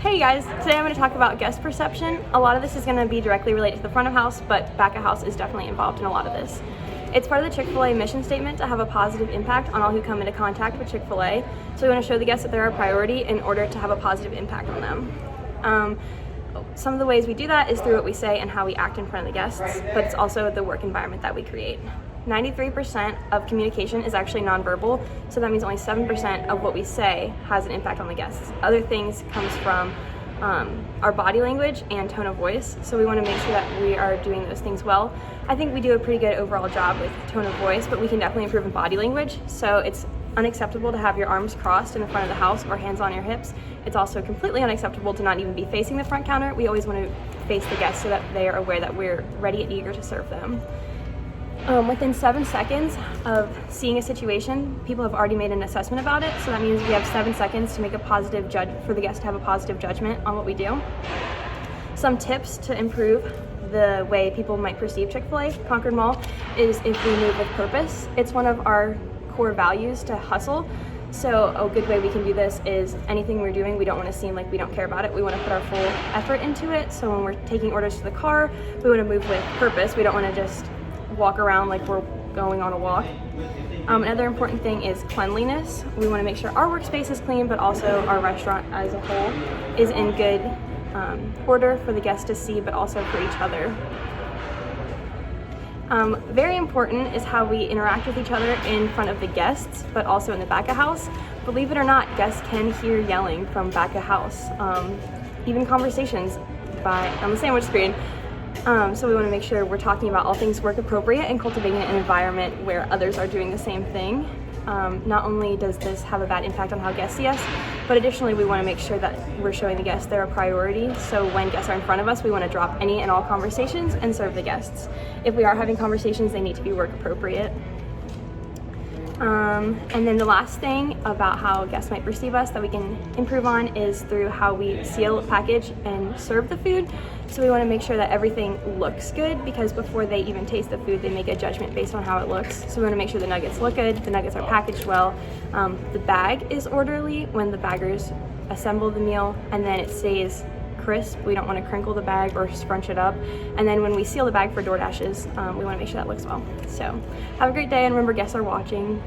Hey guys, today I'm going to talk about guest perception. A lot of this is going to be directly related to the front of house, but back of house is definitely involved in a lot of this. It's part of the Chick-fil-A mission statement to have a positive impact on all who come into contact with Chick-fil-A. So we want to show the guests that they're a priority in order to have a positive impact on them. Some of the ways we do that is through what we say and how we act in front of the guests, but it's also the work environment that we create. 93% of communication is actually nonverbal, so that means only 7% of what we say has an impact on the guests. Other things comes from our body language and tone of voice, so we want to make sure that we are doing those things well. I think we do a pretty good overall job with tone of voice, but we can definitely improve in body language. So it's unacceptable to have your arms crossed in the front of the house or hands on your hips. It's also completely unacceptable to not even be facing the front counter. We always want to face the guests so that they are aware that we're ready and eager to serve them. Within 7 seconds of seeing a situation, people have already made an assessment about it. So that means we have 7 seconds to make a positive for the guest to have a positive judgment on what we do. Some tips to improve the way people might perceive Chick-fil-A, Concord Mall, is if we move with purpose. It's one of our core values to hustle. So a good way we can do this is anything we're doing, we don't want to seem like we don't care about it. We want to put our full effort into it. So when we're taking orders to the car, we want to move with purpose. We don't want to just walk around like we're going on a walk. Another important thing is cleanliness. We want to make sure our workspace is clean, but also our restaurant as a whole is in good order for the guests to see, but also for each other. Very important is how we interact with each other in front of the guests, but also in the back of house. Believe it or not, guests can hear yelling from back of house, even conversations on the sandwich screen. So we want to make sure we're talking about all things work appropriate and cultivating an environment where others are doing the same thing. Not only does this have a bad impact on how guests see us, but additionally we want to make sure that we're showing the guests they're a priority. So when guests are in front of us, we want to drop any and all conversations and serve the guests. If we are having conversations, they need to be work appropriate. And then the last thing about how guests might perceive us that we can improve on is through how we seal, package, and serve the food. So we want to make sure that everything looks good, because before they even taste the food, they make a judgment based on how it looks. So we want to make sure the nuggets look good, the nuggets are packaged well, the bag is orderly when the baggers assemble the meal, and then it stays crisp. We don't want to crinkle the bag or scrunch it up. And then when we seal the bag for DoorDashes, we want to make sure that looks well. So have a great day, and remember, guests are watching.